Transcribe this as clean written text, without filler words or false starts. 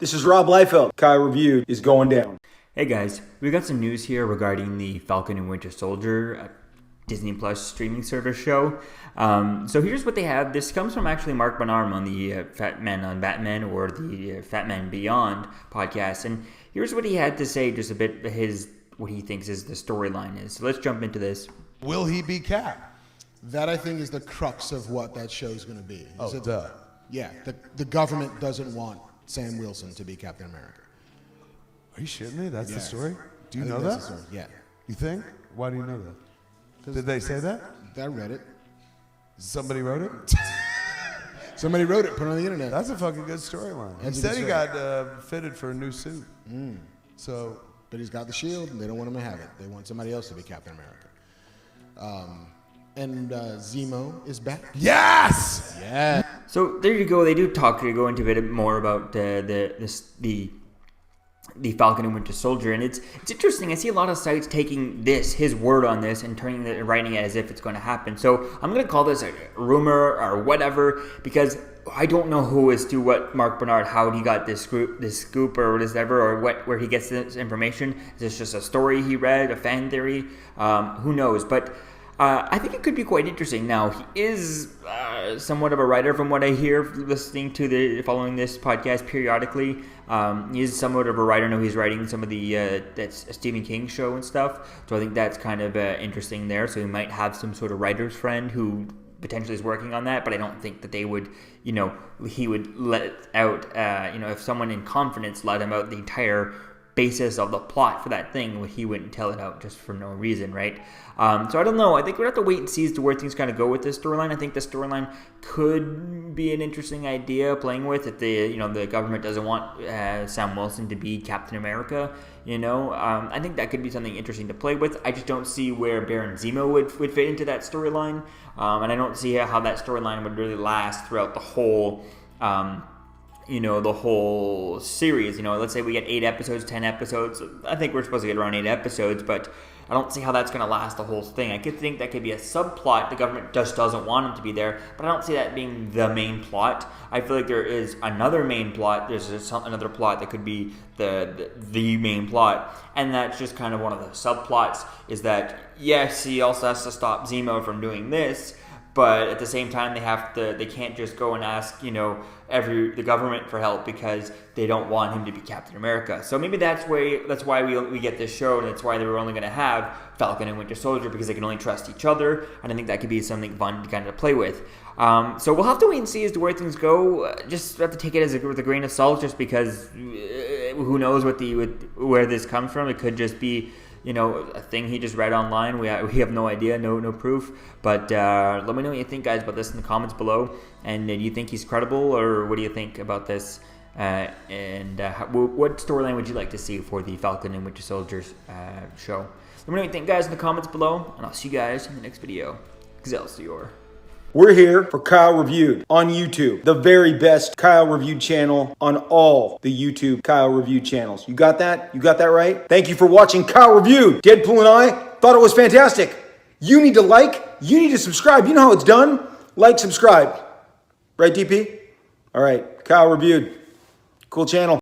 This is Rob Liefeld. Kyle Reviewed is going down. Hey guys, we got some news here regarding the Falcon and Winter Soldier Disney Plus streaming service show. So here's what they have. This comes from actually Mark Bernard on the Fat Man on Batman or the Fat Man Beyond podcast. And here's what he had to say, just a bit what he thinks is the storyline is. So let's jump into this. Will he be Cap? That, I think, is the crux of what that show is going to be. Duh. Yeah, the government doesn't want Sam Wilson to be Captain America. Are you shitting me? That's the Yes. story? Do you I know think that? that's the story. Yeah. You think? Why do you know that? Did they say that? I read it. Somebody wrote it? Somebody wrote it, put it on the internet. That's a fucking good storyline. He That's a said good he story. got fitted for a new suit. So, But he's got the shield, and they don't want him to have it. They want somebody else to be Captain America. And Zemo is back. yes! Yeah. So there you go. They do go into a bit more about the Falcon and Winter Soldier, and it's interesting. I see a lot of sites taking his word on this and writing it as if it's going to happen. So I'm going to call this a rumor or whatever, because I don't know who as to what Mark Bernard, how he got this scoop or whatever, or where he gets this information. Is this just a story he read, a fan theory? Who knows? But I think it could be quite interesting. Now, he is somewhat of a writer, from what I hear, following this podcast periodically. He is somewhat of a writer. I know he's writing some of that's a Stephen King show and stuff. So I think that's kind of interesting there. So he might have some sort of writer's friend who potentially is working on that, but I don't think that they would, he would let out, if someone in confidence let him out the entire basis of the plot for that thing, he wouldn't tell it out just for no reason, right? So I don't know. I think we'd have to wait and see as to where things kind of go with this storyline. I think the storyline could be an interesting idea playing with if the government doesn't want Sam Wilson to be Captain America. I think that could be something interesting to play with. I just don't see where Baron Zemo would fit into that storyline, and I don't see how that storyline would really last throughout the whole. The whole series. Let's say we get 8 episodes, 10 episodes. I think we're supposed to get around 8 episodes, but I don't see how that's going to last the whole thing. I could think that could be a subplot. The government just doesn't want him to be there, but I don't see that being the main plot. I feel like there is another main plot. There's another plot that could be the main plot, and that's just kind of one of the subplots, is that, yes, he also has to stop Zemo from doing this, but at the same time, they can't just go and ask, the government for help because they don't want him to be Captain America. So maybe that's why we get this show, and that's why they were only going to have Falcon and Winter Soldier, because they can only trust each other, and I think that could be something fun to kind of play with. So we'll have to wait and see as to where things go. Just have to take it with a grain of salt, just because who knows where this comes from. It could just be a thing he just read online. We have no idea, no proof. But let me know what you think, guys, about this in the comments below. And do you think he's credible, or what do you think about this? What storyline would you like to see for the Falcon and Winter Soldier show? Let me know what you think, guys, in the comments below. And I'll see you guys in the next video. Excelsior. We're here for Kyle Reviewed on YouTube, the very best Kyle Reviewed channel on all the YouTube Kyle Reviewed channels. You got that? You got that right? Thank you for watching Kyle Reviewed. Deadpool and I thought it was fantastic. You need to you need to subscribe. You know how it's done. Like, subscribe. Right, DP? All right, Kyle Reviewed. Cool channel.